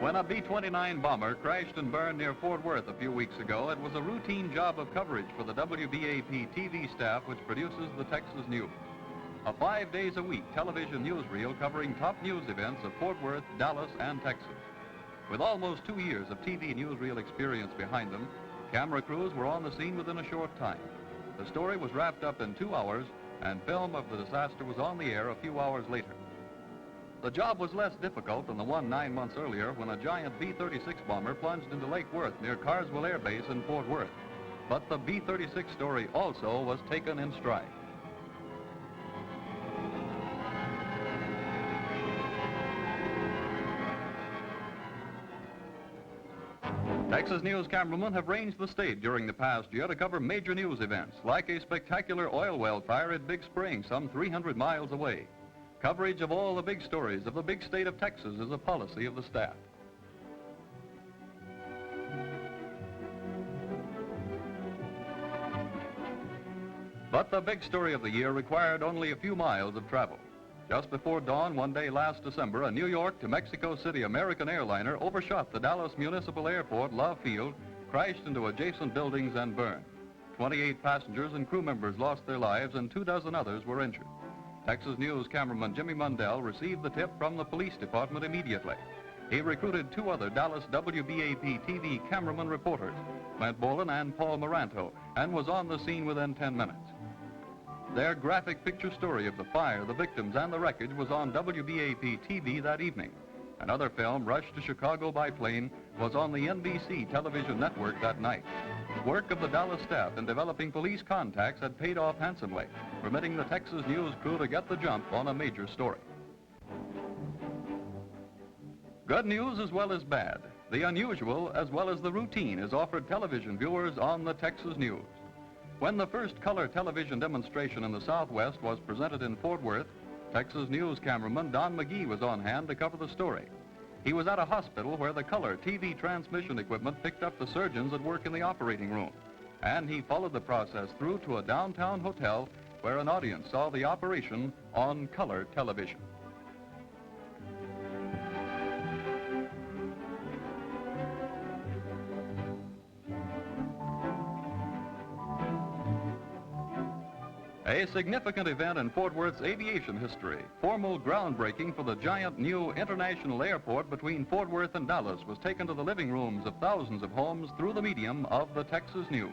When a B-29 bomber crashed and burned near Fort Worth a few weeks ago, it was a routine job of coverage for the WBAP TV staff which produces the Texas News. A 5 days a week television newsreel covering top news events of Fort Worth, Dallas, and Texas. With almost 2 years of TV newsreel experience behind them, camera crews were on the scene within a short time. The story was wrapped up in 2 hours, and film of the disaster was on the air a few hours later. The job was less difficult than the one 9 months earlier when a giant B-36 bomber plunged into Lake Worth near Carswell Air Base in Fort Worth. But the B-36 story also was taken in stride. Texas News cameramen have ranged the state during the past year to cover major news events, like a spectacular oil well fire at Big Spring, some 300 miles away. Coverage of all the big stories of the big state of Texas is a policy of the staff. But the big story of the year required only a few miles of travel. Just before dawn one day last December, a New York to Mexico City American airliner overshot the Dallas Municipal Airport, Love Field, crashed into adjacent buildings and burned. 28 passengers and crew members lost their lives and 24 others were injured. Texas News cameraman Jimmy Mundell received the tip from the police department immediately. He recruited 2 other Dallas WBAP TV cameraman reporters, Clint Bolin and Paul Moranto, and was on the scene within 10 minutes. Their graphic picture story of the fire, the victims, and the wreckage was on WBAP TV that evening. Another film, Rushed to Chicago by Plane, was on the NBC television network that night. Work of the Dallas staff in developing police contacts had paid off handsomely, permitting the Texas News crew to get the jump on a major story. Good news as well as bad. The unusual as well as the routine is offered television viewers on the Texas News. When the first color television demonstration in the Southwest was presented in Fort Worth, Texas News cameraman Don Mcgee was on hand to cover the story. He was at a hospital where the color TV transmission equipment picked up the surgeons at work in the operating room. And he followed the process through to a downtown hotel where an audience saw the operation on color television. A significant event in Fort Worth's aviation history, formal groundbreaking for the giant new international airport between Fort Worth and Dallas was taken to the living rooms of thousands of homes through the medium of the Texas News.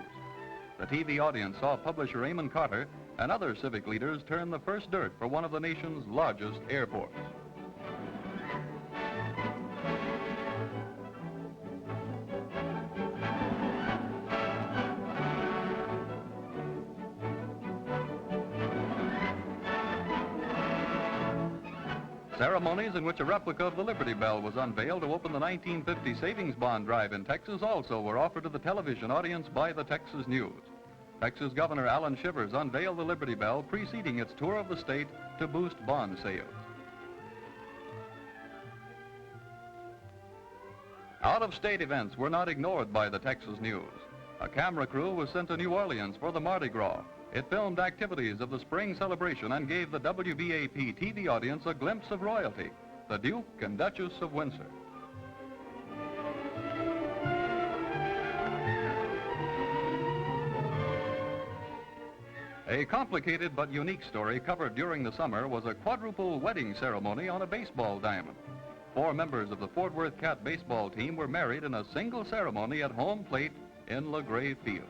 The TV audience saw publisher Eamon Carter and other civic leaders turn the first dirt for one of the nation's largest airports. Ceremonies in which a replica of the Liberty Bell was unveiled to open the 1950 savings bond drive in Texas also were offered to the television audience by the Texas News. Texas Governor Allan Shivers unveiled the Liberty Bell preceding its tour of the state to boost bond sales. Out-of-state events were not ignored by the Texas News. A camera crew was sent to New Orleans for the Mardi Gras. It filmed activities of the spring celebration and gave the WBAP TV audience a glimpse of royalty, the Duke and Duchess of Windsor. A complicated but unique story covered during the summer was a quadruple wedding ceremony on a baseball diamond. 4 members of the Fort Worth Cat baseball team were married in a single ceremony at home plate in LaGrave Field.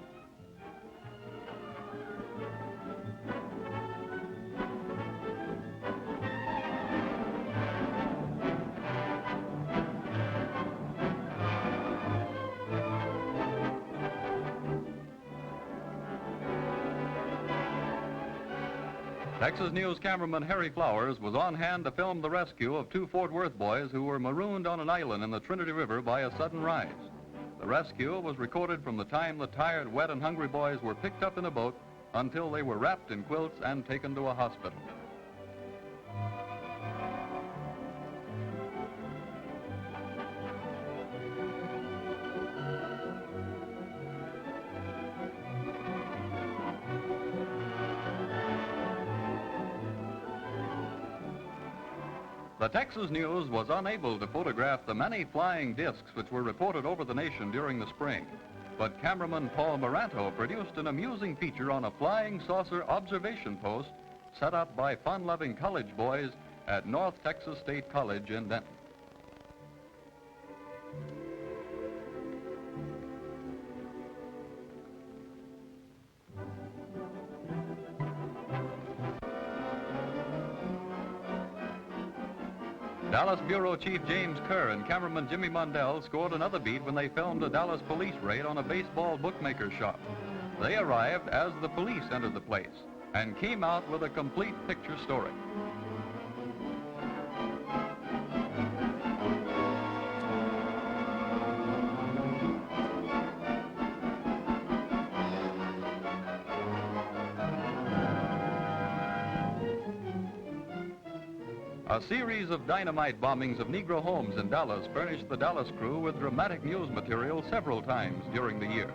Texas News cameraman Harry Flowers was on hand to film the rescue of 2 Fort Worth boys who were marooned on an island in the Trinity River by a sudden rise. The rescue was recorded from the time the tired, wet, and hungry boys were picked up in a boat until they were wrapped in quilts and taken to a hospital. The Texas News was unable to photograph the many flying discs which were reported over the nation during the spring. But cameraman Paul Moranto produced an amusing feature on a flying saucer observation post set up by fun-loving college boys at North Texas State College in Denton. Dallas Bureau Chief James Kerr and cameraman Jimmy Mundell scored another beat when they filmed a Dallas police raid on a baseball bookmaker shop. They arrived as the police entered the place and came out with a complete picture story. A series of dynamite bombings of Negro homes in Dallas furnished the Dallas crew with dramatic news material several times during the year.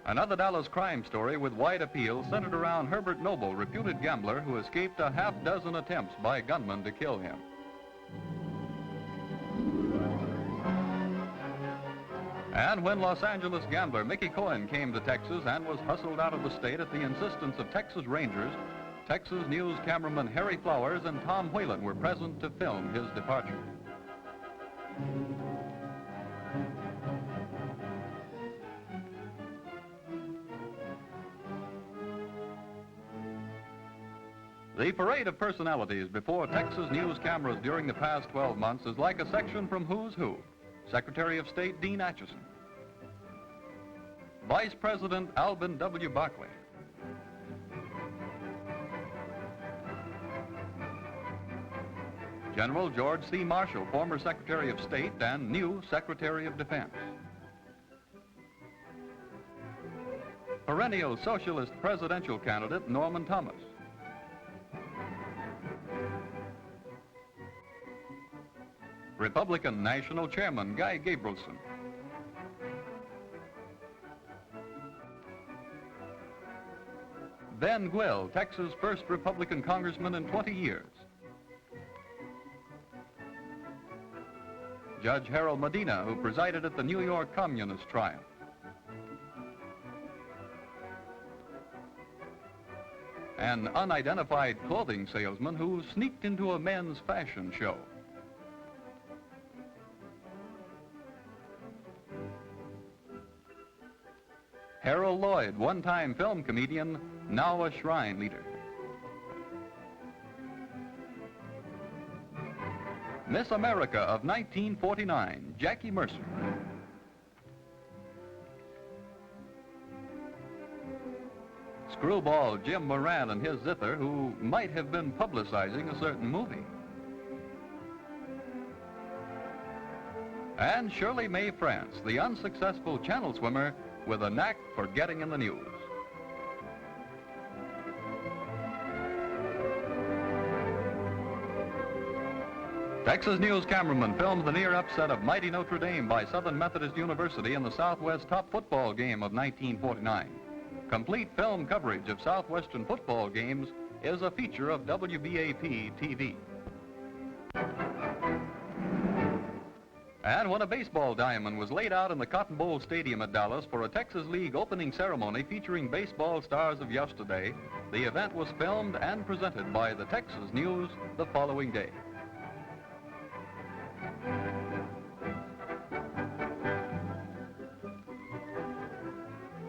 Another Dallas crime story with wide appeal centered around Herbert Noble, reputed gambler who escaped a half-dozen attempts by gunmen to kill him. And when Los Angeles gambler Mickey Cohen came to Texas and was hustled out of the state at the insistence of Texas Rangers, Texas News cameraman Harry Flowers and Tom Whalen were present to film his departure. The parade of personalities before Texas News cameras during the past 12 months is like a section from Who's Who. Secretary of State Dean Acheson, Vice President Alvin W. Barkley, General George C. Marshall, former Secretary of State and new Secretary of Defense, perennial socialist presidential candidate Norman Thomas, Republican National Chairman Guy Gabrielson, Ben Gwell, Texas' first Republican congressman in 20 years, Judge Harold Medina, who presided at the New York Communist trial, an unidentified clothing salesman who sneaked into a men's fashion show, Harold Lloyd, one-time film comedian, now a shrine leader. Miss America of 1949, Jackie Mercer. Screwball Jim Moran and his zither, who might have been publicizing a certain movie. And Shirley Mae France, the unsuccessful channel swimmer with a knack for getting in the news. Texas News cameraman filmed the near upset of mighty Notre Dame by Southern Methodist University in the Southwest top football game of 1949. Complete film coverage of Southwestern football games is a feature of WBAP-TV. And when a baseball diamond was laid out in the Cotton Bowl Stadium at Dallas for a Texas League opening ceremony featuring baseball stars of yesterday, the event was filmed and presented by the Texas News the following day.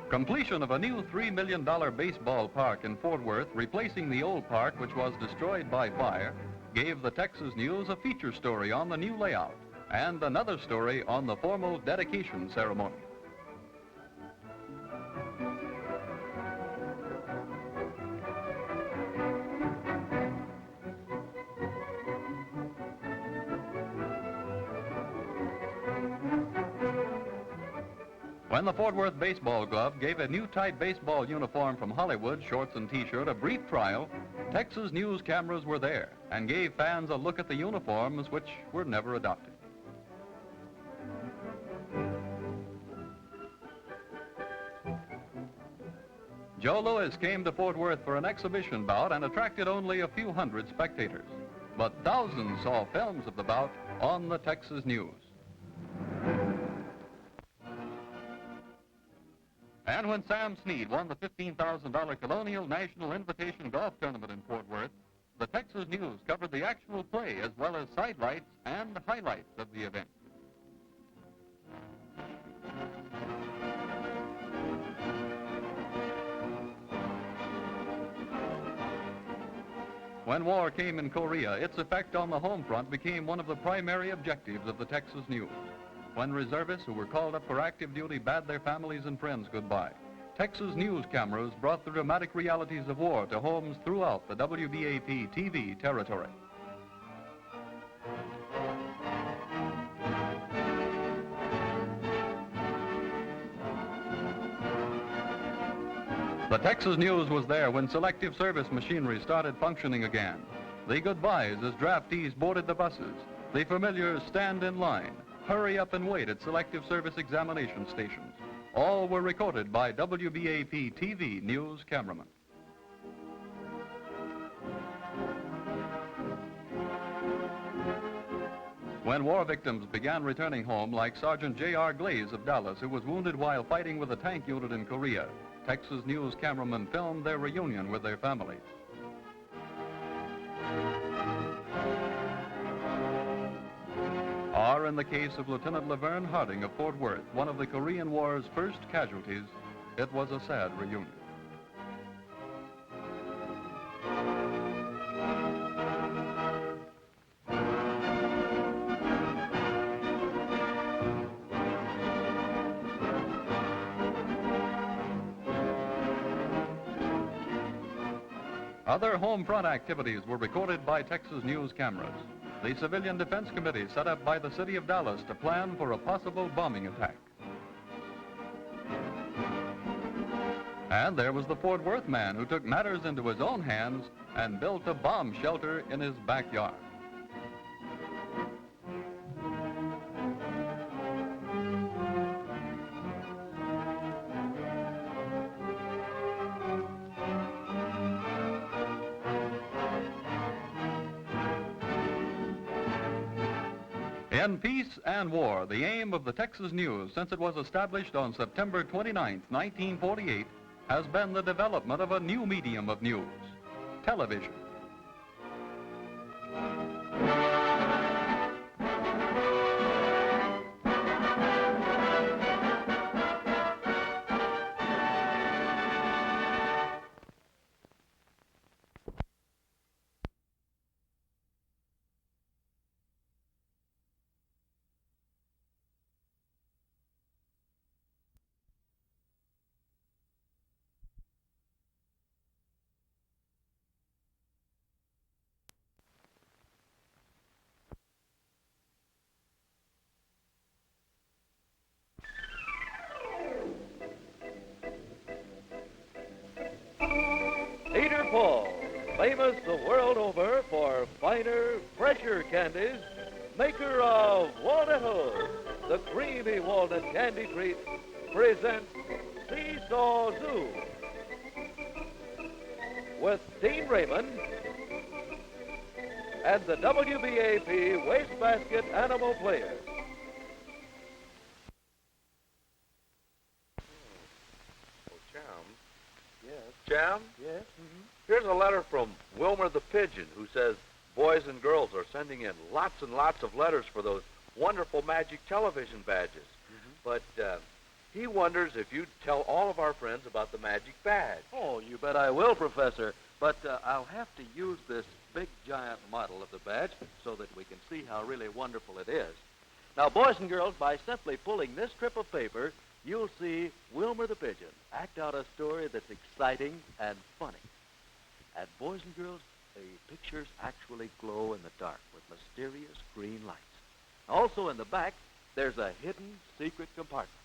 Completion of a new $3 million baseball park in Fort Worth, replacing the old park which was destroyed by fire, gave the Texas News a feature story on the new layout and another story on the formal dedication ceremony. When the Fort Worth Baseball Club gave a new tight baseball uniform from Hollywood, shorts and t-shirt, a brief trial, Texas News cameras were there and gave fans a look at the uniforms which were never adopted. Joe Louis came to Fort Worth for an exhibition bout and attracted only a few hundred spectators. But thousands saw films of the bout on the Texas News. And when Sam Snead won the $15,000 Colonial National Invitation Golf Tournament in Fort Worth, the Texas News covered the actual play as well as sidelights and highlights of the event. When war came in Korea, its effect on the home front became one of the primary objectives of the Texas News. When reservists who were called up for active duty bade their families and friends goodbye, Texas News cameras brought the dramatic realities of war to homes throughout the WBAP-TV territory. The Texas News was there when selective service machinery started functioning again. The goodbyes as draftees boarded the buses. The familiar stand in line, hurry up and wait at selective service examination stations. All were recorded by WBAP-TV News cameramen. When war victims began returning home, like Sergeant J.R. Glaze of Dallas, who was wounded while fighting with a tank unit in Korea, Texas News cameramen filmed their reunion with their families. Or in the case of Lieutenant Laverne Harding of Fort Worth, one of the Korean War's first casualties, it was a sad reunion. Other home front activities were recorded by Texas News cameras. The Civilian Defense Committee set up by the city of Dallas to plan for a possible bombing attack. And there was the Fort Worth man who took matters into his own hands and built a bomb shelter in his backyard. In peace and war, the aim of the Texas News, since it was established on September 29, 1948, has been the development of a new medium of news, television. Famous the world over for finer, fresher candies, maker of Walnut, the creamy walnut candy treat, presents Seesaw Zoo with Dean Raymond and the WBAP Wastebasket Animal Players. Oh, Chum. Yes. Chum? Yes. Here's a letter from Wilmer the Pigeon, who says boys and girls are sending in lots and lots of letters for those wonderful magic television badges. But he wonders if you'd tell all of our friends about the magic badge. Oh, you bet I will, Professor. But I'll have to use this big, giant model of the badge so that we can see how really wonderful it is. Now, boys and girls, by simply pulling this strip of paper, you'll see Wilmer the Pigeon act out a story that's exciting and funny. And boys and girls, the pictures actually glow in the dark with mysterious green lights. Also in the back, there's a hidden secret compartment.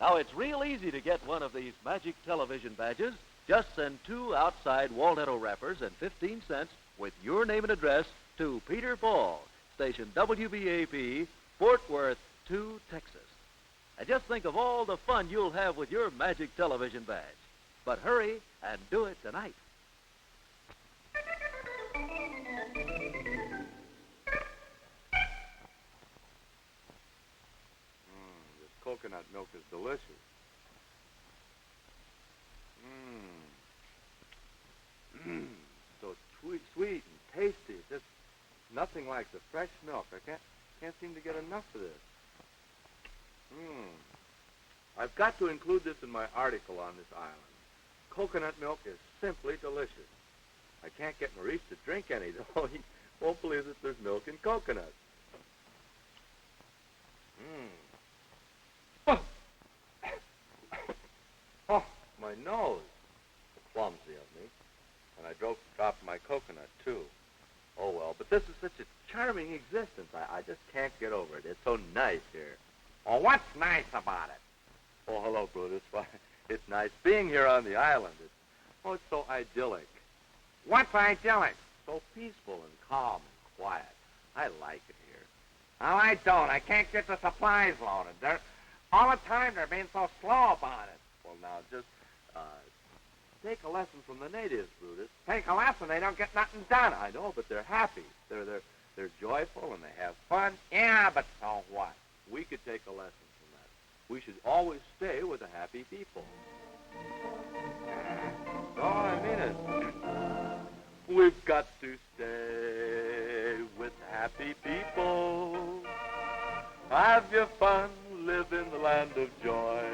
Now, it's real easy to get one of these magic television badges. Just send 2 outside Walnut wrappers and 15 cents with your name and address to Peter Paul, station WBAP, Fort Worth 2, Texas. And just think of all the fun you'll have with your magic television badge. But hurry and do it tonight. This coconut milk is delicious. So sweet and tasty. Just nothing like the fresh milk. I can't seem to get enough of this. I've got to include this in my article on this island. Coconut milk is simply delicious. I can't get Maurice to drink any, though. He won't believe that there's milk in coconut. Oh, my nose. Clumsy of me. And I dropped my coconut, too. Oh, well, but this is such a charming existence. I just can't get over it. It's so nice here. Well, what's nice about it? Oh, hello, Brutus. Why, it's nice being here on the island. It's so idyllic. What's idyllic? So peaceful and calm and quiet. I like it here. Well, I don't. I can't get the supplies loaded. All the time they're being so slow about it. Well, now, just take a lesson from the natives, Brutus. Take a lesson. They don't get nothing done. I know, but they're happy. They're joyful and they have fun. Yeah, but so what? We could take a lesson from that. We should always stay with the happy people. No, I mean it. We've got to stay with happy people. Have your fun, live in the land of joy.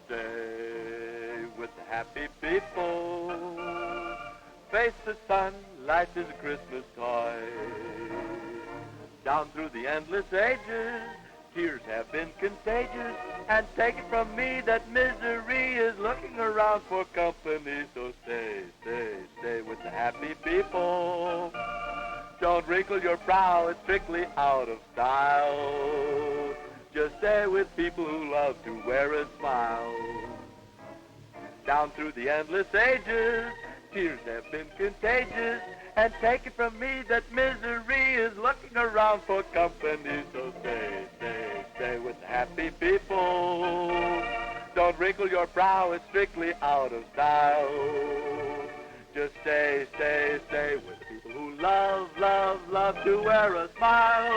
Stay with the happy people. Face the sun, life is a Christmas toy. Down through the endless ages, tears have been contagious, and take it from me that misery is looking around for company. So stay, stay, stay with the happy people. Don't wrinkle your brow, it's strictly out of style. Just stay with people who love to wear a smile. Down through the endless ages, tears have been contagious, and take it from me that misery is looking around for company. So stay, stay, stay with the happy people. Don't wrinkle your brow, it's strictly out of style. Just stay, stay, stay with people who love, love, love to wear a smile.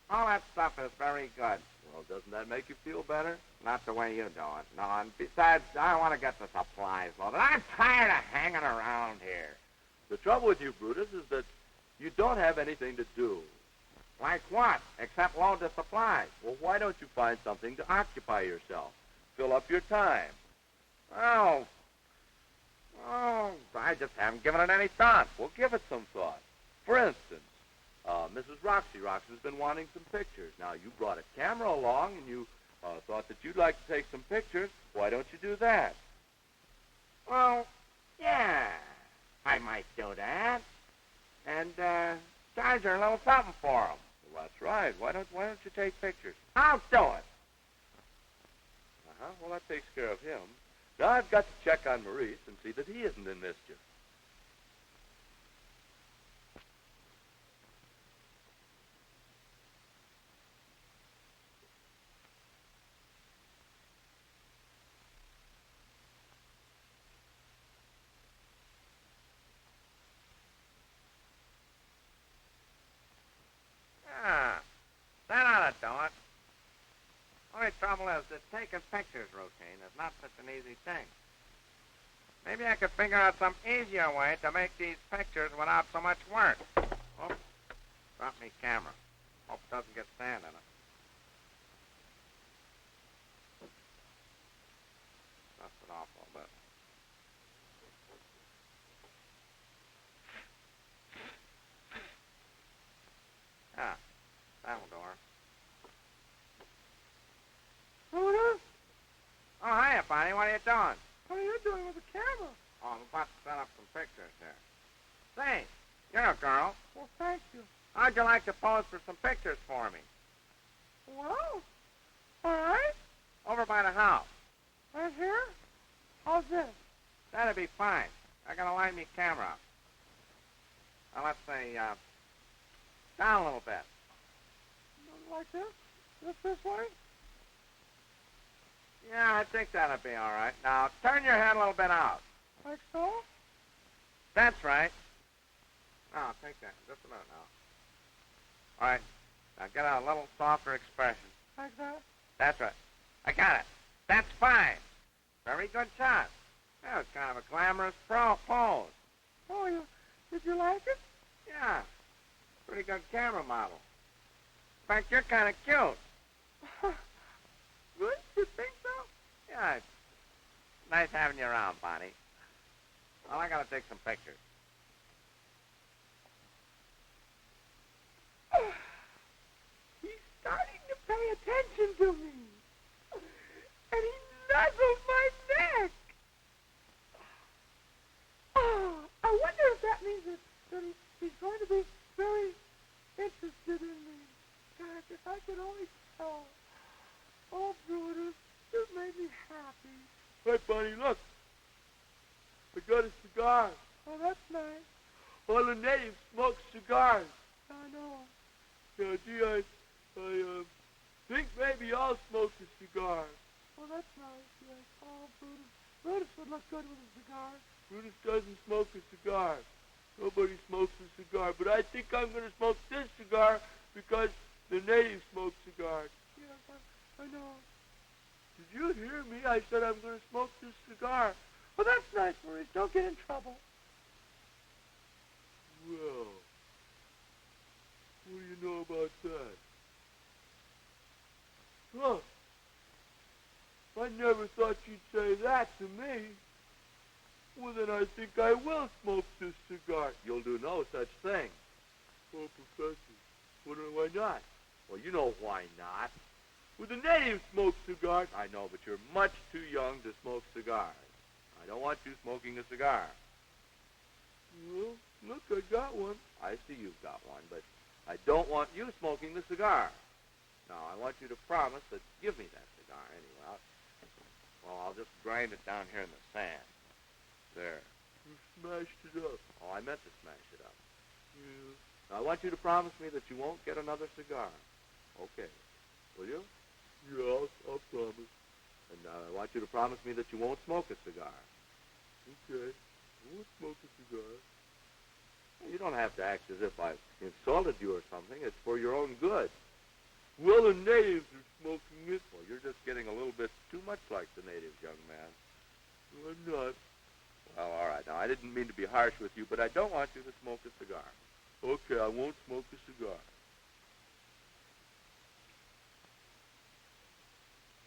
All that stuff is very good. Well, doesn't that make you feel better? Not the way you do it. No, and besides, I want to get the supplies loaded. I'm tired of hanging around here. The trouble with you, Brutus, is that you don't have anything to do. Like what? Except load the supplies. Well, why don't you find something to occupy yourself? Fill up your time. Oh, I just haven't given it any thought. Well, give it some thought. For instance, Mrs. Roxy's been wanting some pictures. Now, you brought a camera along, and you thought that you'd like to take some pictures. Why don't you do that? Well, yeah, I might do that. And charge her a little something for them. Well, that's right. Why don't you take pictures? I'll do it. Well, that takes care of him. Now I've got to check on Maurice and see that he isn't in mischief. Yeah, that ought to do it. Only trouble is that taking pictures routine is not such an easy thing. Maybe I could figure out some easier way to make these pictures without so much work. Oh, drop me camera. Hope it doesn't get sand in it. Dust it off a little bit. Ah, that'll do her. Oh, hiya, Bonnie. What are you doing? What are you doing with the camera? Oh, I'm about to set up some pictures here. Say, you're a girl. Well, thank you. How'd you like to pose for some pictures for me? Well, all right. Over by the house. Right here? How's this? That'd be fine. I gotta line me camera up. Now, let's say, Down a little bit. Like this? This way? Yeah, I think that'll be all right. Now, turn your head a little bit out. Like so? That's right. Now, take that. Just a minute now. All right. Now, get a little softer expression. Like that? That's right. I got it. That's fine. Very good shot. That was kind of a glamorous pose. Oh, did you like it? Yeah. Pretty good camera model. In fact, you're kind of cute. Good? You think so? Yeah, it's nice having you around, Bonnie. Well, I gotta take some pictures. He's starting to pay attention to me. And he nuzzled my neck. Oh, I wonder if that means that he's going to be very interested in me. Gosh, if I could only tell. Oh, Brutus, you made me happy. Hey, Bunny, look. I got a cigar. Oh, that's nice. All the natives smoke cigars. I know. Yeah, gee, I think maybe I'll smoke a cigar. Oh, that's nice, yes. Oh, Brutus. Brutus would look good with a cigar. Brutus doesn't smoke a cigar. Nobody smokes a cigar. But I think I'm going to smoke this cigar because the natives smoke cigars. Yes, I know. Did you hear me? I said I'm going to smoke this cigar. Well, that's nice, Maurice. Don't get in trouble. Well, what do you know about that? Huh. I never thought you'd say that to me. Well, then I think I will smoke this cigar. You'll do no such thing. Oh, Professor, why not? Well, you know why not. Well, the natives smoke cigars. I know, but you're much too young to smoke cigars. I don't want you smoking a cigar. Well, look, I got one. I see you've got one, but I don't want you smoking the cigar. Now, I want you to promise that give me that cigar anyway. Well, I'll just grind it down here in the sand. There. You smashed it up. Oh, I meant to smash it up. Yeah. Now, I want you to promise me that you won't get another cigar. Okay. Will you? Yeah, I'll promise. And I want you to promise me that you won't smoke a cigar. Okay. I won't smoke a cigar. You don't have to act as if I've insulted you or something. It's for your own good. Well, the natives are smoking it. Well, you're just getting a little bit too much like the natives, young man. No, I'm not. Well, all right. Now, I didn't mean to be harsh with you, but I don't want you to smoke a cigar. Okay, I won't smoke a cigar.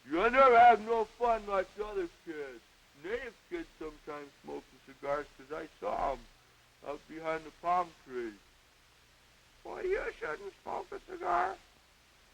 You never have no fun like the other kids. Native kids sometimes smoke the cigars because I saw them out behind the palm trees. Well, you shouldn't smoke a cigar.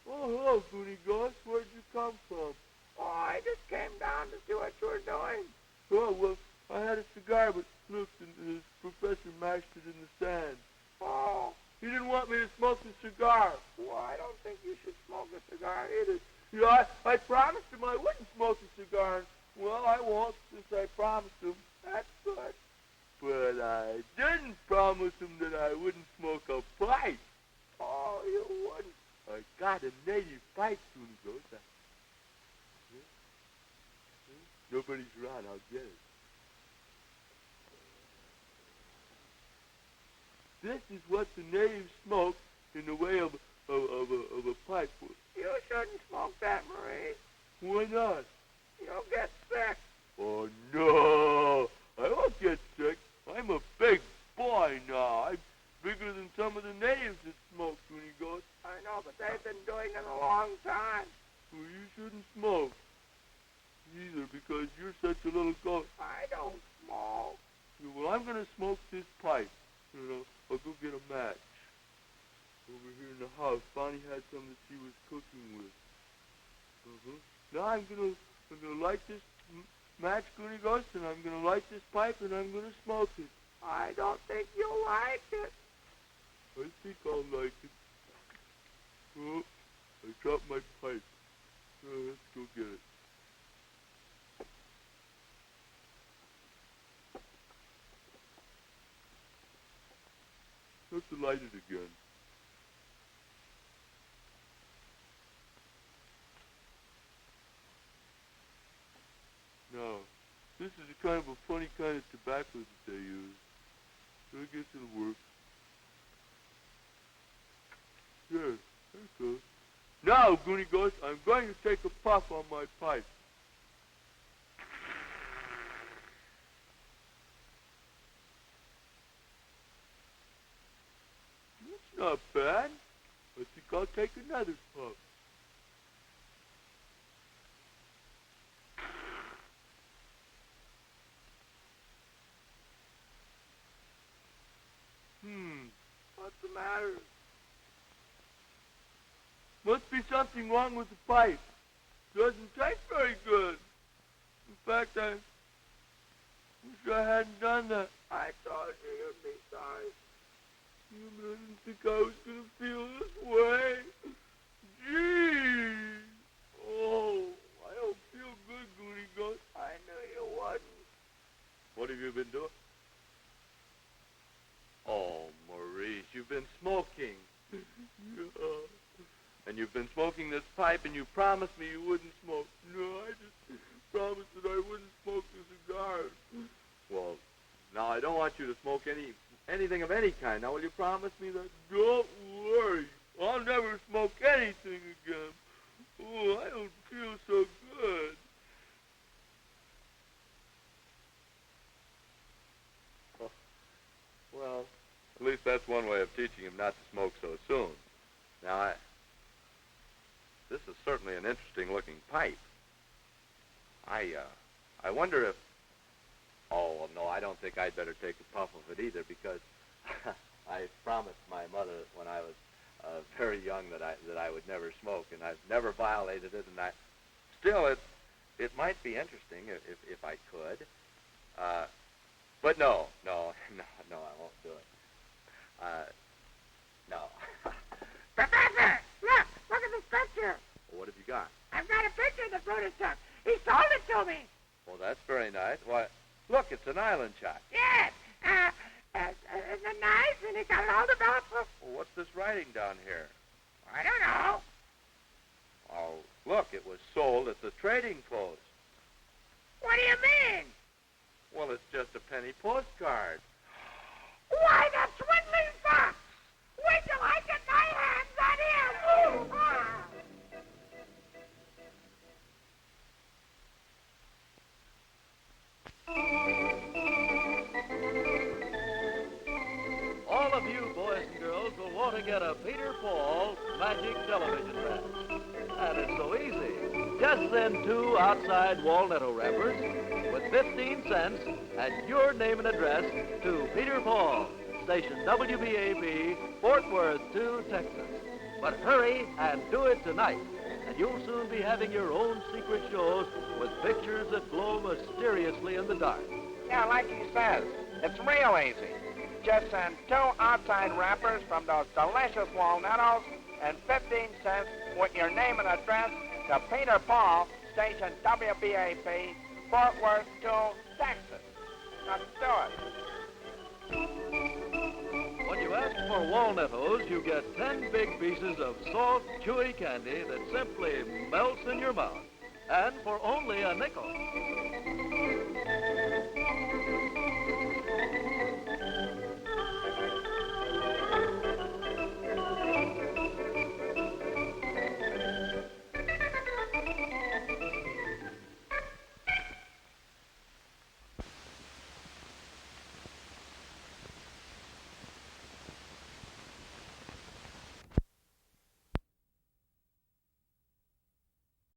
Oh, hello, Goody Ghost. Where'd you come from? Oh, I just came down to see what you were doing. Oh, well, I had a cigar, but look, the professor mashed it in the sand. Oh, He didn't want me to smoke the cigar. well, I don't think you should smoke a cigar either. Yeah, I promised him I wouldn't smoke a cigar. Well, I won't since I promised him. That's good. But I didn't promise him that I wouldn't smoke a pipe. Oh, you wouldn't. I got a native pipe, Goody Ghost. Nobody's around. I'll get it. This is what the natives smoke in the way of a pipe. You shouldn't smoke that, Maurice. Why not? You'll get sick. Oh, no. I won't get sick. I'm a big boy now. I'm bigger than some of the natives that smoke, Goody Ghost. I know, but they've been doing it a long time. Well, you shouldn't smoke either because you're such a little ghost. I don't smoke. Yeah, well, I'm going to smoke this pipe. You know, I'll go get a match. Over here in the house, Bonnie had some that she was cooking with. Now I'm gonna light this match, Goody Ghost, and I'm gonna light this pipe, and I'm gonna smoke it. I don't think you'll like it. I think I'll like it. Oh, I dropped my pipe. Let's go get it. Let's light it again. guess it'll work. There it goes. Now, Goonie Ghost, I'm going to take a puff on my pipe. That's not bad. I think I'll take another puff. What's the matter? Must be something wrong with the pipe. Doesn't taste very good. In fact, I wish I hadn't done that. I thought you'd be sorry. I didn't think I was going to feel this way. Gee! Oh, I don't feel good, Goonie Ghost. I knew you wouldn't. What have you been doing? Oh, Maurice, you've been smoking. Yeah. And you've been smoking this pipe, and you promised me you wouldn't smoke. No, I just promised that I wouldn't smoke the cigars. Well, now I don't want you to smoke anything of any kind. Now, will you promise me that? Don't worry. I'll never smoke anything again. Oh, I don't feel so good. Well, at least that's one way of teaching him not to smoke so soon. Now, this is certainly an interesting-looking pipe. I wonder if... Oh, well, no, I don't think I'd better take a puff of it either, because I promised my mother when I was very young that I would never smoke, and I've never violated it, and still, it might be interesting if I could. But no, I won't do it. No. Professor, look at this picture. Well, what have you got? I've got a picture that Brutus took. He sold it to me. Well, that's very nice. Why, look, it's an island shot. Yes. Isn't it nice? And he got it all developed for... Well, what's this writing down here? I don't know. Oh, look, it was sold at the trading post. What do you mean? Well, it's just a penny postcard. Why, the swindling fox! Wait till I get my hands on him! Ah. All of you boys and girls will want to get a Peter Paul magic television badge. And it's so easy. Just send 2 outside walnutto wrappers with 15 cents and your name and address to Peter Paul, station WBAB, Fort Worth 2, Texas. But hurry and do it tonight, and you'll soon be having your own secret shows with pictures that glow mysteriously in the dark. Yeah, like he says, it's real easy. Just send 2 outside wrappers from those delicious walnuttos and 15 cents with your name and address to Peter Paul, station WBAP, Fort Worth 2, Texas. Now do it. When you ask for walnuttos, you get 10 big pieces of soft, chewy candy that simply melts in your mouth. And for only a nickel.